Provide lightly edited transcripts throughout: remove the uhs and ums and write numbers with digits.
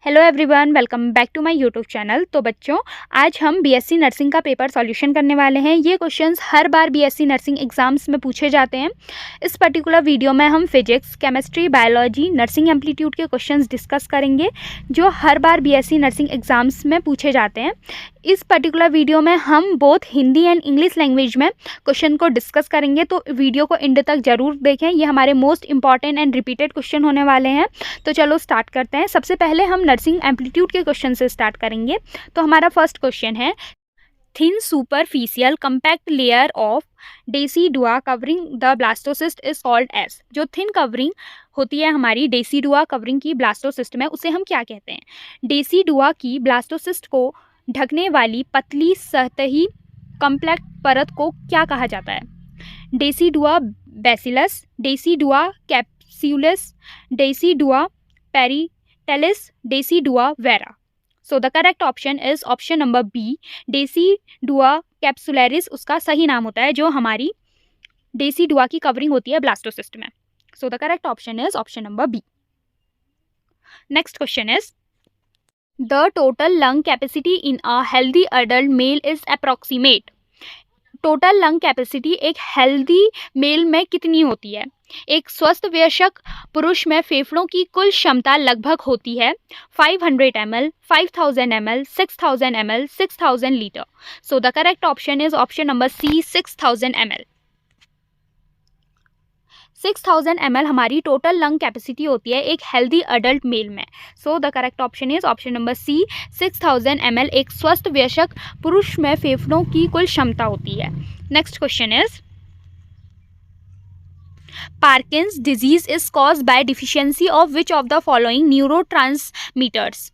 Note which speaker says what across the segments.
Speaker 1: Hello everyone, welcome back to my YouTube channel. तो बच्चों, आज हम बीएससी नर्सिंग का पेपर सॉल्यूशन करने वाले हैं। ये क्वेश्चंस हर बार बीएससी नर्सिंग एग्जाम्स में पूछे जाते हैं। इस पर्टिकुलर वीडियो में हम physics, chemistry, biology, nursing amplitude के क्वेश्चंस डिस्कस करेंगे जो हर बार बीएससी नर्सिंग एग्जाम्स में पूछे जाते हैं। इस पर्टिकुलर वीडियो में हम both Hindi and English language में क्वेश्चन को डिस्कस करेंगे, तो वीडियो को एंड तक जरूर देखें। ये हमारे most important and repeated question होने वाले हैं। तो चलो स्टार्ट करते हैं। सबसे पहले हम नर्सिंग एम्पलीट्यूड के क्वेश्चन से स्टार्ट करेंगे। तो हमारा फर्स्ट क्वेश्चन है, thin superficial compact layer of decidua covering the blastocyst is called as. जो थिन कवरिंग होती है हमारी डेसिडुआ कवरिंग की ब्लास्टोसिस्ट में, उसे हम क्या कहते हैं? डेसिडुआ की ब्लास्टोसिस्ट को ढकने वाली पतली सतही कॉम्पैक्ट परत को क्या कहा जाता है? Decidua basalis, decidua capsularis, decidua parietalis, decidua vera. So the correct option is option number B, decidua capsularis उसका सही नाम होता है, जो हमारी डेसिडुआ की कवरिंग होती है ब्लास्टोसिस्ट में। So the correct option is option number B. Next question is, the total lung capacity in a healthy adult male is approximate. Total lung capacity एक हेल्दी मेल में कितनी होती है? एक स्वस्थ वयस्क पुरुष में फेफड़ों की कुल क्षमता लगभग होती है 500 ml, 5000 ml, 6000 ml, 6000 litre. So the correct option is option number C, 6000 ml। 6000 ml हमारी टोटल लंग कैपेसिटी होती है एक हेल्दी अडल्ट मेल में। So the correct option is option number C, 6000 ml एक स्वस्थ वयस्क पुरुष में फेफड़ों की कुल क्षमता होती है। Next question is, पार्किंस disease is caused by deficiency of which of the following neurotransmitters.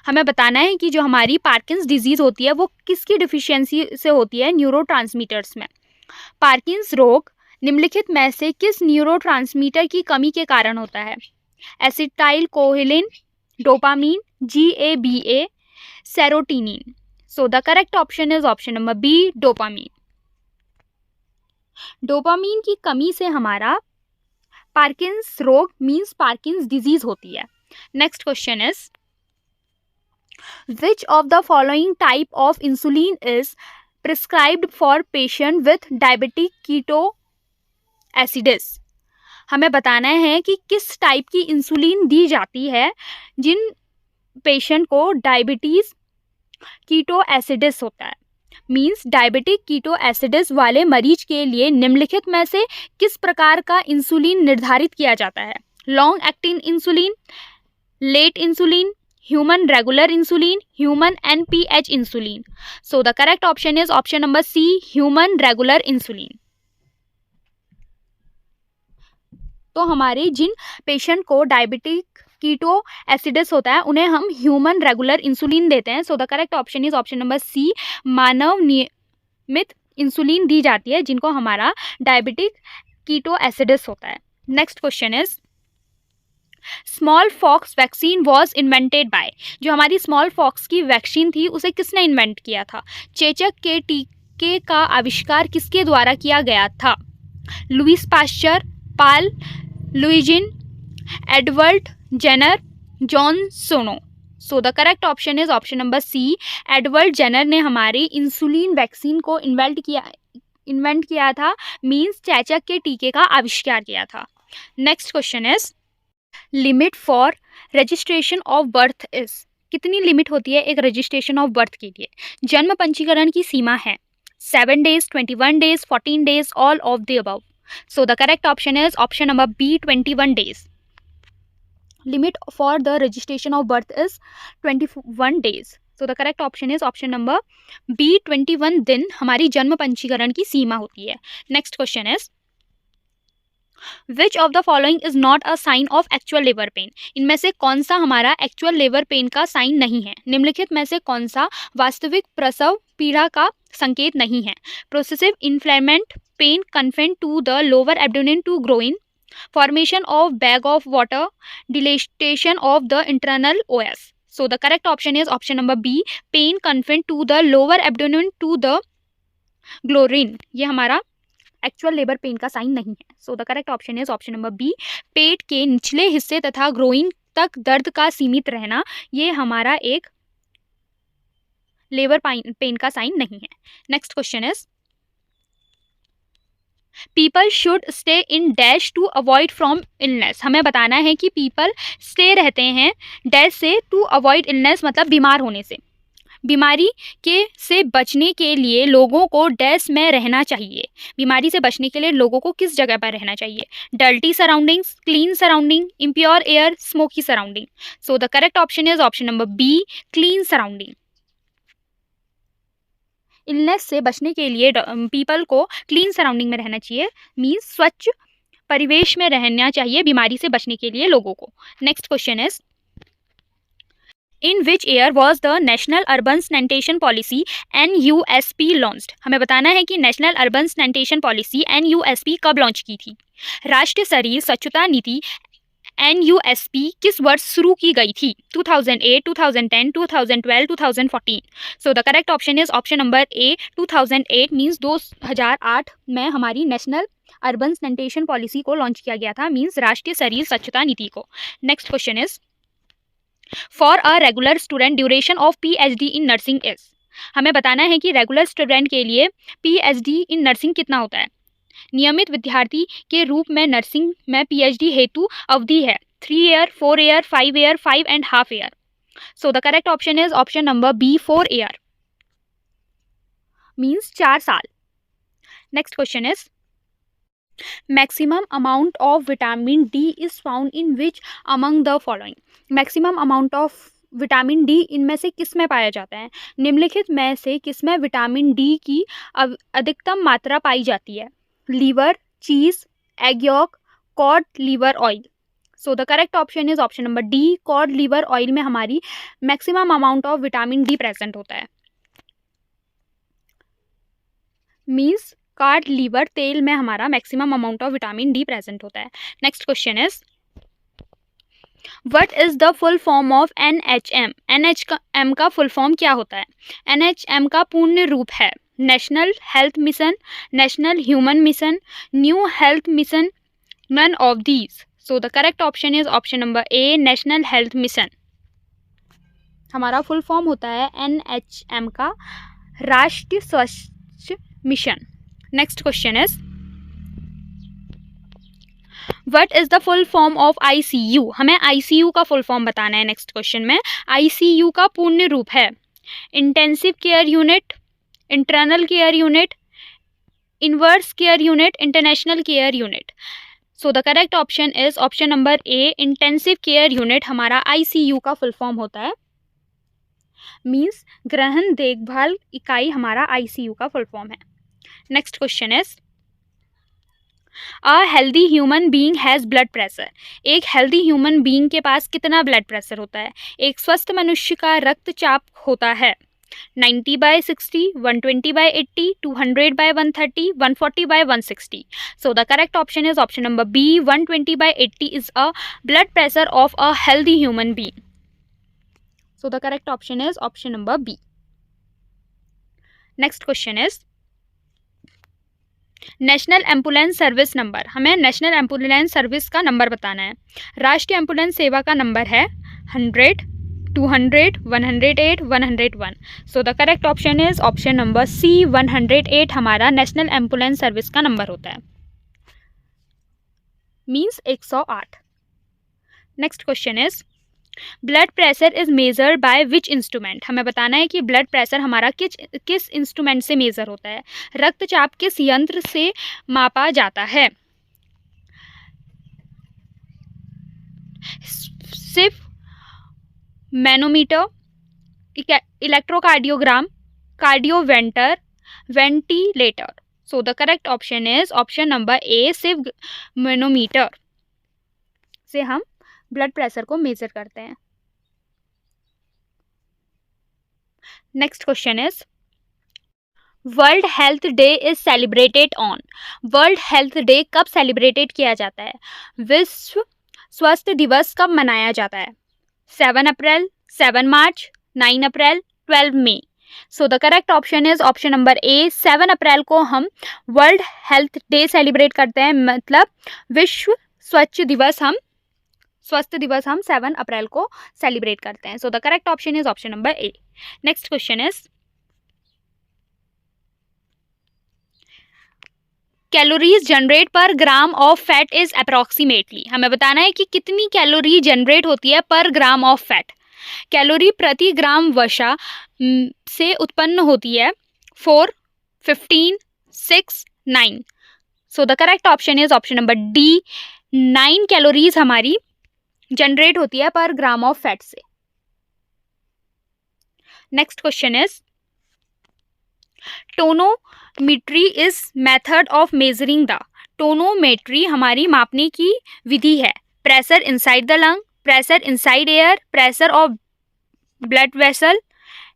Speaker 1: हमें बताना है कि जो हमारी पार्किंस डिजीज होती है वो किसकी डिफिशियंसी से होती है? न्यूरोट्रांसमीटर्स में। पार्किंस रोग निम्नलिखित में से किस न्यूरोट्रांसमीटर की कमी के कारण होता है? Acetylcholine, dopamine, GABA, serotonin. So the correct option is option number B, dopamine. Dopamine की कमी से हमारा पार्किंस रोग मींस पार्किंस डिजीज होती है। Next question is, which of the following type of insulin is prescribed for patient with diabetic ketoacidosis. हमें बताना है कि किस टाइप की इंसुलिन दी जाती है जिन पेशेंट को डायबिटीज कीटो एसिडिस होता है। मींस डायबिटिक कीटो एसिडिस वाले मरीज के लिए निम्नलिखित में से किस प्रकार का इंसुलिन निर्धारित किया जाता है? Long acting insulin, late insulin, human regular insulin, human NPH insulin. So the correct option is option number C, human regular insulin. तो हमारे जिन पेशेंट को डायबिटिक कीटो एसिडिस होता है उन्हें हम ह्यूमन रेगुलर इंसुलिन देते हैं। So the correct option is option number C, मानव नियमित इंसुलिन दी जाती है जिनको हमारा डायबिटिक कीटो एसिडिस होता है। Next question is, smallpox vaccine was invented by. जो हमारी स्मॉल फॉक्स की वैक्सीन थी उसे किसने इन्वेंट किया था? चेचक के टीके का आविष्कार किसके द्वारा किया गया था? लुईस पास्चर, पाल लुइजिन, Edward Jenner, John Snow. So the correct option is option number C, Edward Jenner ने हमारी इंसुलिन वैक्सीन को इन्वेंट किया था, मींस चेचक के टीके का आविष्कार किया था। Next question is, limit for registration of birth is. कितनी लिमिट होती है एक रजिस्ट्रेशन ऑफ बर्थ के लिए? जन्म पंजीकरण की सीमा है 7 days, 21 days, 14 days, all of the above. So the correct option is option number B, 21 days. Limit for the registration of birth is 21 days. So the correct option is option number B, 21 दिन हमारी जन्म पंजीकरण की सीमा होती है। Next question is, which of the following is not a sign of actual labor pain? इनमें से कौन सा हमारा actual labor pain का साइन नहीं है? निम्नलिखित में से कौन सा वास्तविक प्रसव पीड़ा का संकेत नहीं है? Progressive inflammation pain confined to the lower abdomen to groin, formation of bag of water, dilatation of the internal os. So the correct option is option number B, pain confined to the lower abdomen to the groin. ये हमारा actual labour pain का sign नहीं है। So the correct option is option number B, पेट के निचले हिस्से तथा ग्रोइन तक दर्द का सीमित रहना, ये हमारा एक लेबर पेन का साइन नहीं है। Next question is people should stay in dash to avoid from illness. हमें बताना है कि पीपल स्टे रहते हैं डैश से टू अवॉइड इलनेस, मतलब बीमार होने से। बीमारी के से बचने के लिए लोगों को डैश में रहना चाहिए। बीमारी से बचने के लिए लोगों को किस जगह पर रहना चाहिए? Dirty surroundings, clean surrounding, impure air, smoky surrounding. So the correct option is option number B, clean surrounding. Illness से बचने के लिए पीपल को क्लीन सराउंडिंग में रहना चाहिए, मीन्स स्वच्छ परिवेश में रहना चाहिए बीमारी से बचने के लिए लोगों को। Next question is in which year was the national urban sanitation policy NUSP launched. हमें बताना है कि national urban sanitation policy NUSP कब लॉन्च की थी? राष्ट्रीय शहरी स्वच्छता नीति NUSP किस वर्ष शुरू की गई थी? 2008, 2010, 2012, 2014। सो the correct option is option number A, 2008, means 2008 में हमारी नेशनल अर्बन सैनिटेशन पॉलिसी को लॉन्च किया गया था, मीन्स राष्ट्रीय शहरी स्वच्छता नीति को। Next question is for a regular student duration of PhD in nursing is. हमें बताना है कि रेगुलर स्टूडेंट के लिए PhD इन नर्सिंग कितना होता है? नियमित विद्यार्थी के रूप में नर्सिंग में PhD हेतु अवधि है 3 year, 4 year, 5 year, 5.5 year. So the correct option is option number B, 4 year, means 4 साल। Next question is maximum amount of vitamin D is found in which among the following. Maximum amount of vitamin D इनमें से किस में पाया जाता है? निम्नलिखित में से किस में विटामिन डी की अधिकतम मात्रा पाई जाती है? Liver, cheese, egg yolk, cod liver oil. So the correct option is option number D, cod liver oil में हमारी maximum amount of vitamin D present होता है, मीन्स कॉड लीवर तेल में हमारा maximum amount of vitamin D present होता है। Next question is what is the full form of NHM। NHM का फुल फॉर्म क्या होता है? NHM का पूर्ण रूप है national health mission, national human mission, new health mission, none of these. So the correct option is option number A, national health mission. हमारा full form होता है NHM का राष्ट्रीय स्वास्थ्य मिशन। Next question is what is the full form of ICU। हमें ICU का full form बताना है। नेक्स्ट क्वेश्चन में ICU का पूर्ण रूप है intensive care unit, internal care unit, inverse care unit, international care unit. So the correct option is option number A, intensive care unit हमारा ICU का फुल फॉर्म होता है, मीन्स गहन देखभाल इकाई हमारा ICU का फुल फॉर्म है। Next question is a healthy human being has blood pressure. एक हेल्दी ह्यूमन बीइंग के पास कितना ब्लड प्रेशर होता है? एक स्वस्थ मनुष्य का रक्तचाप होता है 90/60, 120/80, 200/130, 140/160। So the correct option is option number B, 120/80 is a blood pressure of a healthy human being. So the correct option is option number B. Next question is national ambulance service number. हमें national ambulance service का number बताना है। राष्ट्रीय ambulance सेवा का number है 100, 200, 108, 101। So the correct option is option number C, 108 हमारा national ambulance service का नंबर होता है, means 108। Next question is blood pressure is measured by which instrument. हमें बताना है कि ब्लड प्रेशर हमारा किस इंस्ट्रूमेंट से मेजर होता है? रक्तचाप किस यंत्र से मापा जाता है? सिर्फ manometer, electrocardiogram, cardioverter, ventilator. So the correct option is option number A, सिर्फ मैनोमीटर से हम ब्लड प्रेशर को मेजर करते हैं। Next question is world health day is celebrated on. World health day कब सेलिब्रेटेड किया जाता है? विश्व स्वास्थ्य दिवस कब मनाया जाता है? 7 अप्रैल, 7 मार्च, 9 अप्रैल, 12 मई। So the correct option is option number A, 7 अप्रैल को हम वर्ल्ड हेल्थ डे सेलिब्रेट करते हैं, मतलब विश्व स्वच्छ दिवस हम स्वास्थ्य दिवस हम 7 अप्रैल को सेलिब्रेट करते हैं। So the correct option is option number A. Next question is calories generate per gram of fat is approximately. हमें बताना है कि कितनी कैलोरी जनरेट होती है per gram of fat. Calorie प्रति ग्राम वसा से उत्पन्न होती है 4, 15, 6, 9। So the correct option is option number D, 9 calories हमारी जनरेट होती है पर ग्राम ऑफ फैट से। Next question is tonometry is method of measuring the. Tonometry हमारी मापने की विधि है। Pressure inside the lung, pressure inside air, pressure of blood vessel,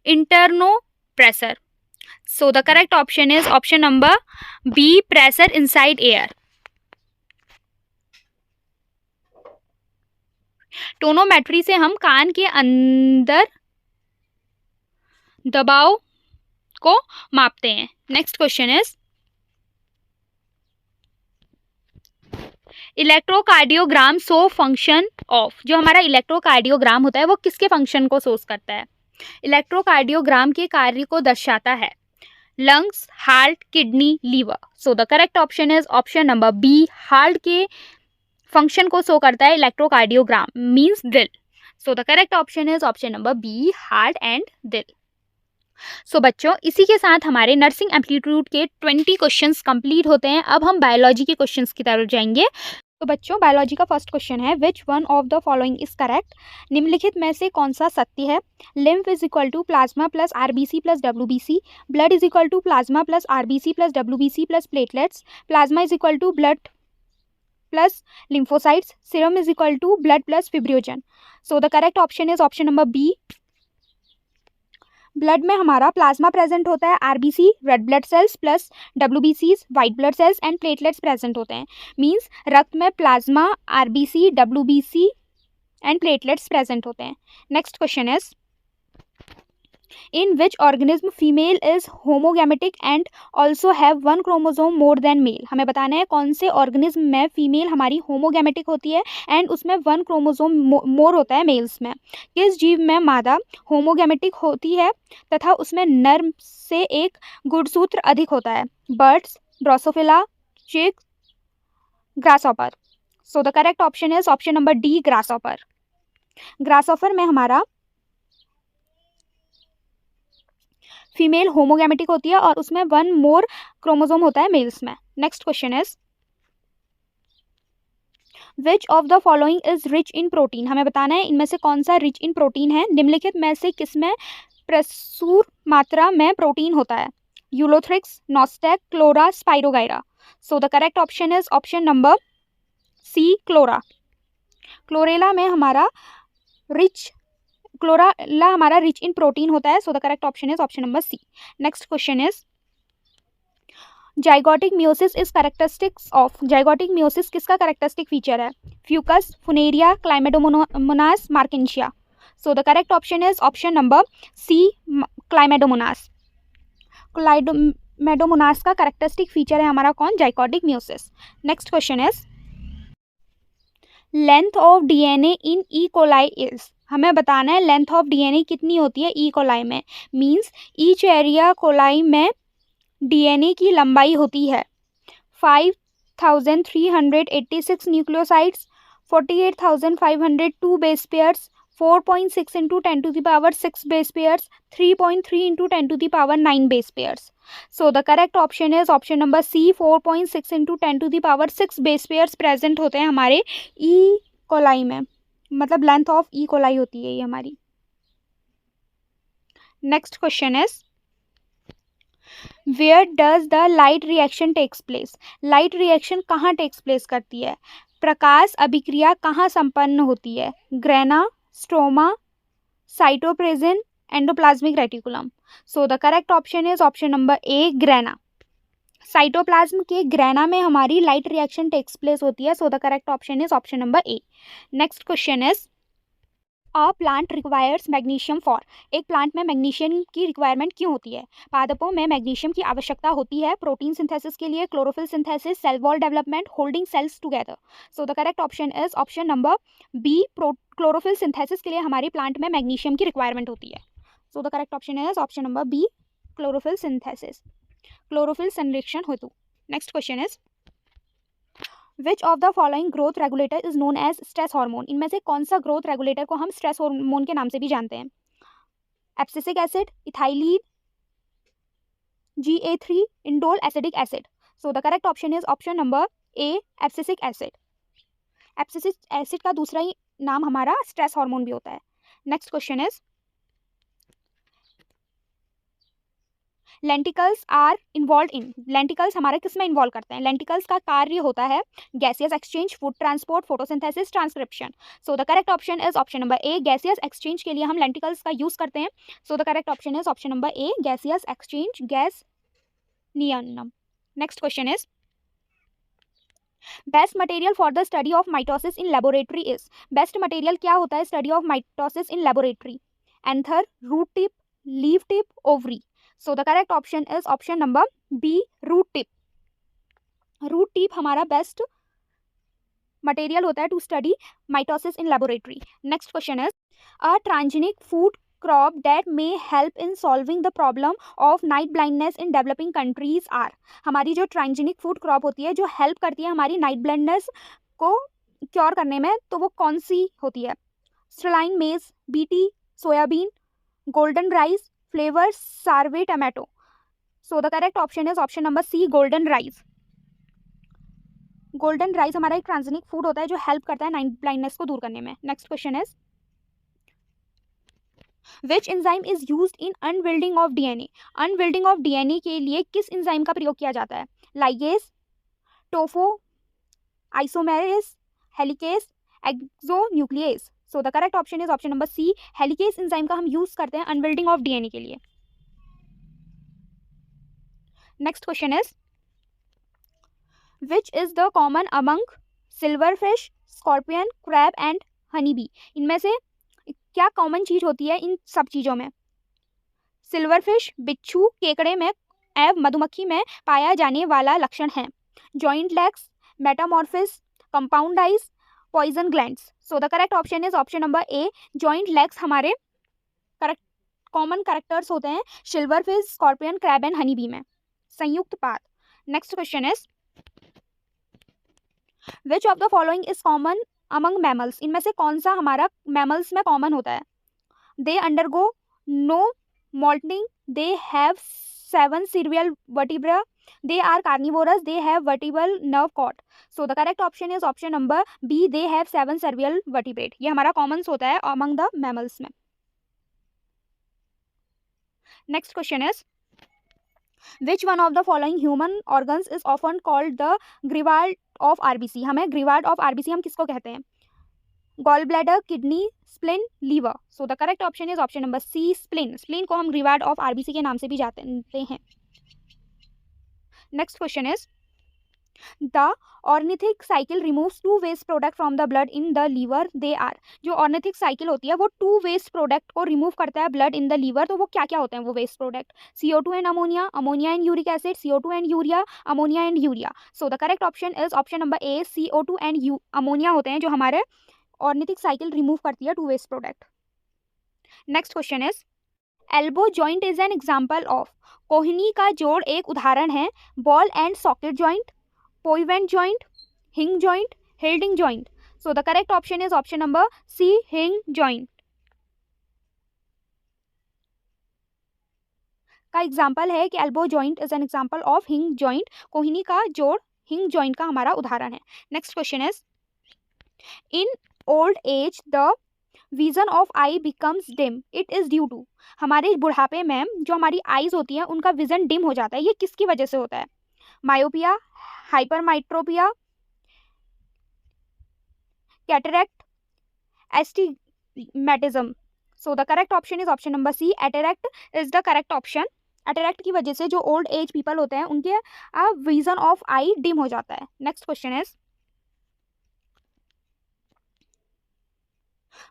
Speaker 1: internal pressure. So the correct option is option number B, pressure inside air. Tonometry से हम कान के अंदर दबाव को मापते हैं। Next question is electrocardiogram show function of. जो हमारा इलेक्ट्रोकार्डियोग्राम होता है वो किसके फंक्शन को शोज करता है? इलेक्ट्रोकार्डियोग्राम के कार्य को दर्शाता है lungs, heart, kidney, liver. So the correct option is option number B, heart के फंक्शन को शो करता है इलेक्ट्रोकार्डियोग्राम, मींस दिल। So the correct option is option number B, heart and दिल। सो बच्चों, इसी के साथ हमारे नर्सिंग एप्टीट्यूड के 20 क्वेश्चंस कंप्लीट होते हैं। अब हम बायोलॉजी के क्वेश्चंस की तरफ जाएंगे। तो बच्चों, बायोलॉजी का फर्स्ट क्वेश्चन है which one of the following is correct. निम्नलिखित में से कौन सा सत्य है? Lymph is equal to plasma plus RBC plus WBC, blood is equal to plasma plus RBC plus WBC plus platelets, plasma is equal to blood plus lymphocytes, serum is equal to blood plus fibrinogen. So the correct option is option number B. Blood में हमारा plasma present होता है, RBC red blood cells plus डब्ल्यूबीसीज white blood cells and platelets present होते हैं। Means रक्त में plasma, RBC, WBC and platelets present होते हैं। Next question is in which organism female is homogametic and also have 1 chromosome more than male. हमें बताना है कौन से ऑर्गेनिज्म में फीमेल हमारी होमोगैमेटिक होती है एंड उसमें 1 क्रोमोसोम मोर होता है मेल्स में। किस जीव में मादा होमोगैमेटिक होती है तथा उसमें नर से एक गुणसूत्र अधिक होता है? बर्ड्स, ड्रोसोफिला, चिक, grasshopper. So the correct option is option number D, grasshopper. Grasshopper में हमारा फीमेल होमोगैमेटिक होती है और उसमें 1 मोर क्रोमोसोम होता है मेल्स में। Next question is which of the following is rich in protein. हमें बताना है इनमें से कौन सा रिच इन प्रोटीन है। निम्नलिखित में से किसमें प्रचुर मात्रा में प्रोटीन होता है? Ulothrix, nostoc, chlorella, spirogyra. So the correct option is option number C, chlorella. Chlorella में हमारा रिच इन प्रोटीन होता है। So the correct option is option number C. Next question is zygotic meiosis is characteristics of. Zygotic meiosis किसका characteristic feature है? Fucus, funaria, chlamydomonas, marchantia. So the correct option is option number C, chlamydomonas. Chlamydomonas का characteristic feature है हमारा कौन? Zygotic meiosis. Next question is length of DNA in E coli is. हमें बताना है length of DNA कितनी होती है ई कोलाई में। मींस ईचेरिया कोलाई में डीएनए की लंबाई होती है 5386 nucleosides, 48,502 base pairs, 4.6 into 10 to the power 6 base pairs, 3.3 into 10 to the power 9 base pairs. So the correct option is option number C, 4.6 into 10 to the power 6 base pairs present होते हैं हमारे ई coli में। मतलब length of E coli होती है ये हमारी। Next question is where does the light reaction takes place. Light reaction कहाँ टेक्स प्लेस करती है? प्रकाश अभिक्रिया कहाँ संपन्न होती है? Grana, stroma, cytoplasm, endoplasmic reticulum. So the correct option is option number A, grana. Cytoplasm के ग्रेना में हमारी लाइट रिएक्शन टेक्स प्लेस होती है। So the correct option is option number A. Next question is a plant requires magnesium for, एक plant में magnesium की requirement क्यों होती है? पादपों में मैग्नीशियम की आवश्यकता होती है प्रोटीन सिंथेसिस के लिए, chlorophyll synthesis, cell wall development, holding cells together. So the correct option is option number B, chlorophyll synthesis के लिए हमारी प्लांट में मैग्नीशियम की रिक्वायरमेंट होती है। So the correct option is option number B, chlorophyll synthesis, chlorophyll संरक्षण हेतु। Next question is which of the following growth regulator is known as stress hormone, इनमें से कौन सा ग्रोथ रेगुलेटर को हम स्ट्रेस हार्मोन के नाम से भी जानते हैं? Abscisic acid, ethylene, GA3, indole acidic acid. So the correct option is option number A, abscisic acid. Abscisic acid का दूसरा ही नाम हमारा स्ट्रेस हार्मोन भी होता है। Next question is lenticels are involve in, lenticels हमारे किस में इन्वॉल्व करते हैं? लेंटिकल्स का कार्य होता है gaseous exchange, food transport, photosynthesis, transcription. So the correct option is option number A, gaseous exchange के लिए हम लेंटिकल्स का यूज करते हैं। So the correct option is option number A, gaseous exchange, gas नियनम। Next question is best material for the study of mitosis in laboratory is, best material क्या होता है study of mitosis in laboratory? Anther, root tip, leaf tip, ovary. So the correct option is option number B, root tip. Root tip हमारा best material होता है to study mitosis in laboratory. Next question is a transgenic food crop that may help in solving the problem of night blindness in developing countries are, हमारी जो ट्रांजिनिक food crop होती है जो help करती है हमारी नाइट ब्लाइंडनेस को cure करने में, तो वो कौन सी होती है? StarLink maize, BT, soybean, golden rice, Flavr, Savr tomato. So the correct option is option number C, golden rice. Golden rice हमारा एक ट्रांजिनिक फूड होता है जो हेल्प करता है नाइट ब्लाइंडनेस को दूर करने में। Next question is which enzyme is used in unwinding of DNA, unwinding of DNA के लिए किस एंजाइम का प्रयोग किया जाता है? Ligase, topoisomerase, helicase, exonuclease. So the correct option is option number C, helicase enzyme का हम यूज करते हैं अनविल्डिंग ऑफ डीएनए के लिए। Next question is which is the common among silverfish, scorpion, crab and honey B, इनमें से क्या common चीज होती है इन सब चीजों में? सिल्वरफिश, बिच्छू, केकड़े में एवं मधुमक्खी में पाया जाने वाला लक्षण है joint legs, metamorphosis, compound eyes, poison glands. So the correct option is option number A, joint legs हमारे करेक्ट कॉमन कैरेक्टर्स होते हैं silverfish, scorpion, crab and honey bee में, संयुक्त पाद। Next question is which of the following is common among mammals, इनमें से कौन सा हमारा मैमल्स में कॉमन होता है? They undergo no moulting, they have 7 cerebral vertebra, they are carnivorous, they have vertebral nerve cord. So the correct option is option number B, they have 7 cerebral vertebrate. ये हमारा कॉमन्स होता है among the mammals में। Next question is which one of the following human organs is often called the Grewald of RBC? हमें Grewald of RBC हम किसको कहते हैं? Gall bladder, kidney, spleen, liver. So the correct option is option number C, spleen. Spleen को हम ग्रीवार्ड of RBC के नाम से भी जानते हैं। Next question is the ornithine cycle removes 2 waste product from the blood in the liver, they are, जो ornithine cycle होती है वो 2 वेस्ट प्रोडक्ट को रिमूव करता है ब्लड इन द लीवर, तो वो क्या क्या होते हैं वो waste product? CO2 and ammonia, ammonia and uric acid, CO2 and urea, ammonia and urea. So the correct option is option number A, CO2 and ammonia होते हैं जो हमारे ऑर्निथिक साइकिल रिमूव करती है 2 waste product. Next question is elbow joint is an example of, कोहनी का जोड़ एक उदाहरण है ball and socket joint, pivot joint, hinge joint, gliding joint. So the correct option is option number C, hinge joint का example है कि elbow joint is an example of hinge joint, कोहनी का जोड़ हिंग जॉइंट का हमारा उदाहरण है। Next question is in old age the vision of eye becomes dim, it is due to, हमारे बुढ़ापे में जो हमारी आईज होती हैं उनका विजन डिम हो जाता है, ये किसकी वजह से होता है? Myopia, hypermetropia, cataract, astigmatism. So the correct option is option number C, cataract is the correct option. Cataract की वजह से जो ओल्ड एज पीपल होते हैं उनके विजन ऑफ आई डिम हो जाता है। Next question is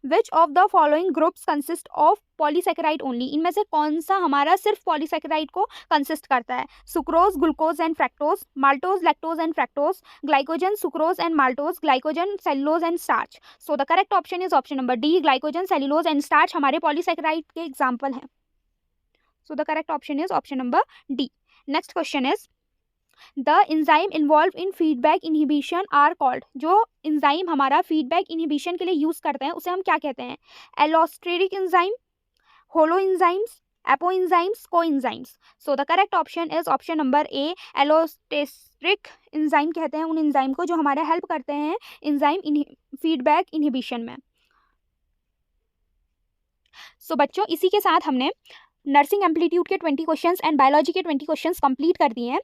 Speaker 1: which of the following groups consist of polysaccharide only, इनमें से कौन सा हमारा सिर्फ पॉलीसेकेराइड को कंसिस्ट करता है? Sucrose, glucose and fructose, maltose, lactose and fructose, glycogen, sucrose and maltose, glycogen, cellulose and starch. So the correct option is option number D, glycogen, cellulose and starch हमारे पॉलीसेकेराइड के example हैं। So the correct option is option number D. Next question is the enzyme involve in feedback inhibition are called, जो enzyme हमारा feedback inhibition के लिए use करते हैं उसे हम क्या कहते हैं? एलोस्टेरिक एंजाइम, होलो एंजाइम्स, एपो एंजाइम्स, को enzymes. So the correct option is option number A, allosteric enzyme कहते हैं उन एंजाइम को जो हमारा हेल्प करते हैं एंजाइम फीडबैक इनहिबिशन में। सो बच्चों, इसी के साथ हमने नर्सिंग एम्पलीट्यूड के 20 क्वेश्चंस एंड बायोलॉजी के 20 क्वेश्चंस कंप्लीट कर दिए हैं।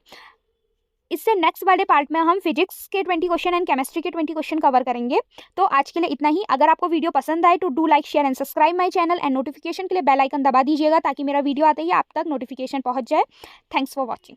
Speaker 1: इससे नेक्स्ट वाले पार्ट में हम फिजिक्स के 20 क्वेश्चन एंड केमिस्ट्री के 20 क्वेश्चन कवर करेंगे। तो आज के लिए इतना ही। अगर आपको वीडियो पसंद आए तो do like, share and subscribe my channel and notification के लिए बेल आइकन दबा दीजिएगा ताकि मेरा वीडियो आते ही आप तक नोटिफिकेशन पहुंच जाए। Thanks for watching.